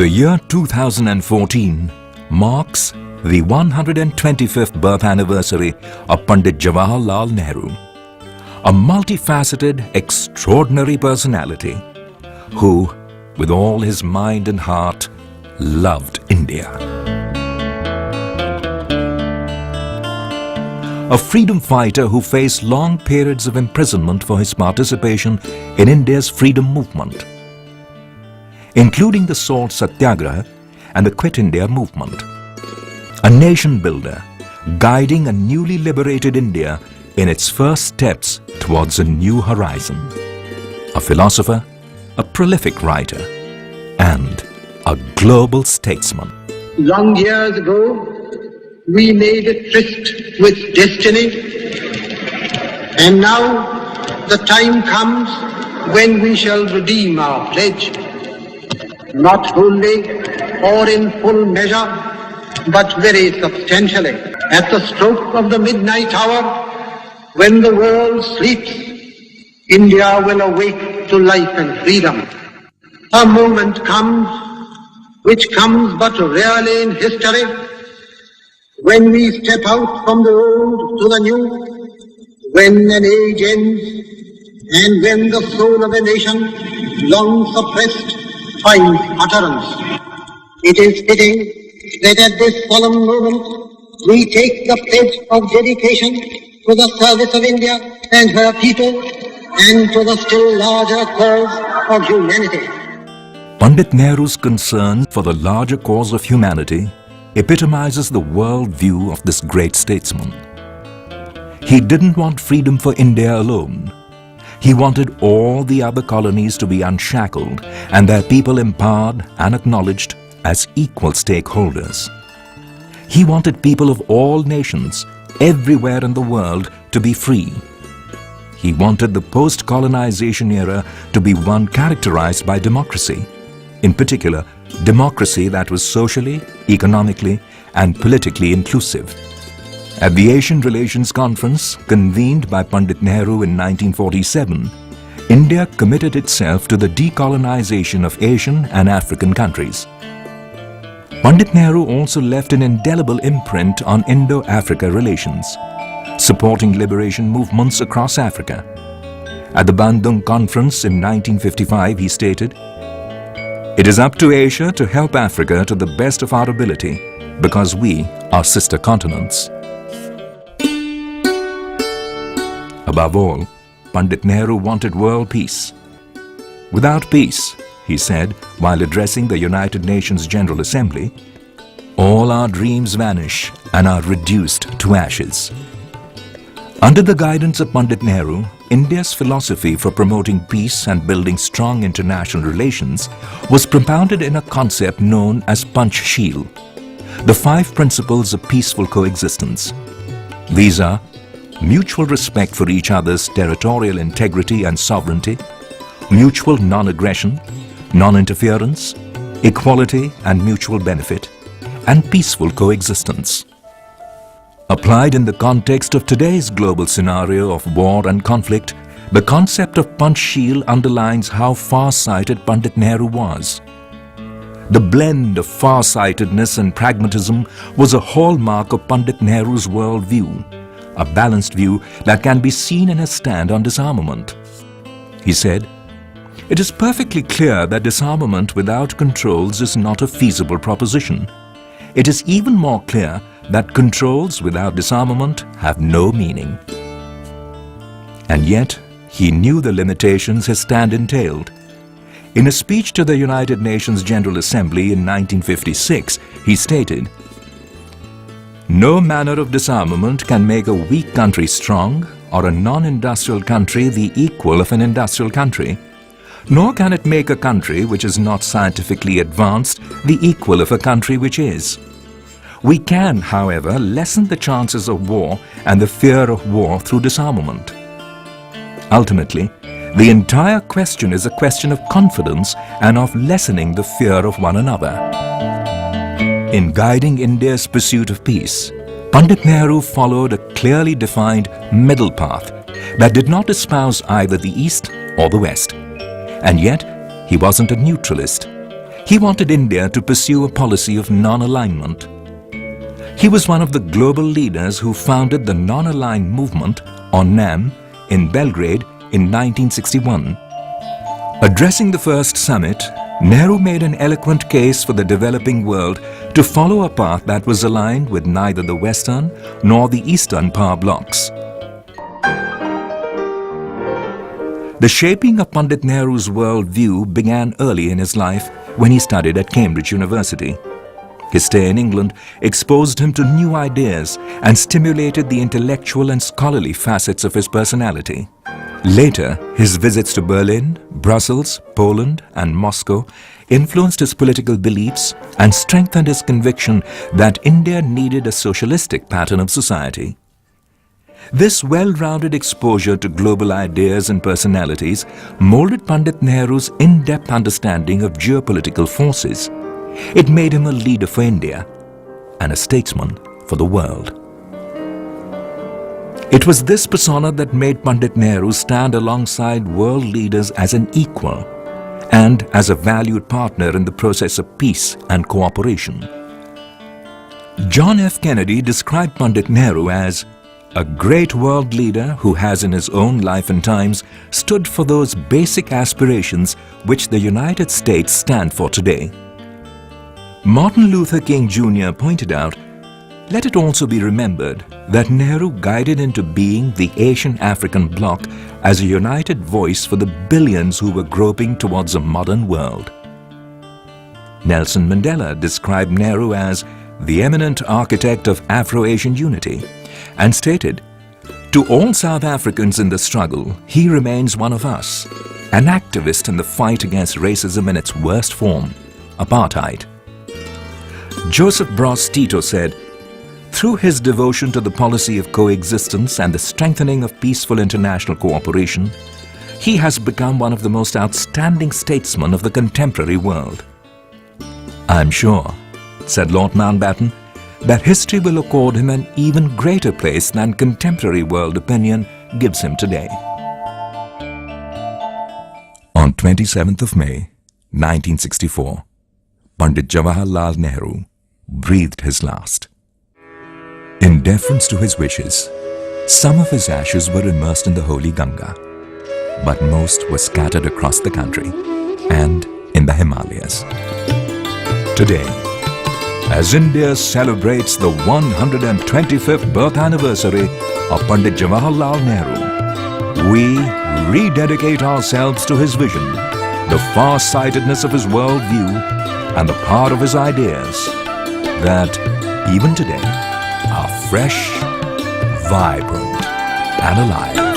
The year 2014 marks the 125th birth anniversary of Pandit Jawahar Nehru, a multifaceted, extraordinary personality who, with all his mind and heart, loved India. A freedom fighter who faced long periods of imprisonment for his participation in India's freedom movement, including the Salt Satyagraha and the Quit India movement. A nation builder guiding a newly liberated India in its first steps towards a new horizon. A philosopher, a prolific writer, and a global statesman. Long years ago, we made a tryst with destiny, and now the time comes when we shall redeem our pledge. Not wholly or in full measure, but very substantially. At the stroke of the midnight hour, when the world sleeps, India will awake to life and freedom. A moment comes, which comes but rarely in history, when we step out from the old to the new, when an age ends, and when the soul of a nation, long suppressed, finds utterance. It is fitting that at this solemn moment we take the pledge of dedication to the service of India and her people and to the still larger cause of humanity. Pandit Nehru's concern for the larger cause of humanity epitomizes the world view of this great statesman. He didn't want freedom for India alone. He wanted all the other colonies to be unshackled and their people empowered and acknowledged as equal stakeholders. He wanted people of all nations, everywhere in the world, to be free. He wanted the post-colonization era to be one characterized by democracy, in particular, democracy that was socially, economically, and politically inclusive. At the Asian Relations Conference, convened by Pandit Nehru in 1947, India committed itself to the decolonization of Asian and African countries. Pandit Nehru also left an indelible imprint on Indo-Africa relations, supporting liberation movements across Africa. At the Bandung Conference in 1955, he stated, "It is up to Asia to help Africa to the best of our ability, because we are sister continents." Above all, Pandit Nehru wanted world peace. "Without peace," he said while addressing the United Nations General Assembly, "all our dreams vanish and are reduced to ashes." Under the guidance of Pandit Nehru, India's philosophy for promoting peace and building strong international relations was propounded in a concept known as Panchsheel, the 5 principles of peaceful coexistence. These are mutual respect for each other's territorial integrity and sovereignty, mutual non-aggression, non-interference, equality and mutual benefit, and peaceful coexistence. Applied in the context of today's global scenario of war and conflict, the concept of Panchsheel underlines how far-sighted Pandit Nehru was. The blend of far-sightedness and pragmatism was a hallmark of Pandit Nehru's worldview, a balanced view that can be seen in his stand on disarmament. He said, "It is perfectly clear that disarmament without controls is not a feasible proposition. It is even more clear that controls without disarmament have no meaning." And yet, he knew the limitations his stand entailed. In a speech to the United Nations General Assembly in 1956, he stated, "No manner of disarmament can make a weak country strong or a non-industrial country the equal of an industrial country, nor can it make a country which is not scientifically advanced the equal of a country which is. We can, however, lessen the chances of war and the fear of war through disarmament. Ultimately, the entire question is a question of confidence and of lessening the fear of one another." In guiding India's pursuit of peace, Pandit Nehru followed a clearly defined middle path that did not espouse either the East or the West. And yet, he wasn't a neutralist. He wanted India to pursue a policy of non-alignment. He was one of the global leaders who founded the non-aligned movement, or NAM, in Belgrade in 1961. Addressing the first summit, Nehru made an eloquent case for the developing world to follow a path that was aligned with neither the Western nor the Eastern power blocs. The shaping of Pandit Nehru's worldview began early in his life when he studied at Cambridge University. His stay in England exposed him to new ideas and stimulated the intellectual and scholarly facets of his personality. Later, his visits to Berlin, Brussels, Poland, and Moscow influenced his political beliefs and strengthened his conviction that India needed a socialistic pattern of society. This well-rounded exposure to global ideas and personalities molded Pandit Nehru's in-depth understanding of geopolitical forces. It made him a leader for India and a statesman for the world. It was this persona that made Pandit Nehru stand alongside world leaders as an equal and as a valued partner in the process of peace and cooperation. John F. Kennedy described Pandit Nehru as a great world leader who has in his own life and times stood for those basic aspirations which the United States stand for today. Martin Luther King Jr. pointed out, "Let it also be remembered that Nehru guided into being the Asian-African bloc as a united voice for the billions who were groping towards a modern world." Nelson Mandela described Nehru as the eminent architect of Afro-Asian unity and stated, "To all South Africans in the struggle, he remains one of us, an activist in the fight against racism in its worst form, apartheid." Joseph Broz Tito said, "Through his devotion to the policy of coexistence and the strengthening of peaceful international cooperation, he has become one of the most outstanding statesmen of the contemporary world." "I'm sure," said Lord Mountbatten, "that history will accord him an even greater place than contemporary world opinion gives him today." On 27th of May, 1964, Pandit Jawahar Nehru breathed his last. In deference to his wishes, some of his ashes were immersed in the holy Ganga, but most were scattered across the country and in the Himalayas. Today, as India celebrates the 125th birth anniversary of Pandit Jawahar Nehru, we rededicate ourselves to his vision, the far-sightedness of his worldview, and the power of his ideas that, even today, are fresh, vibrant, and alive.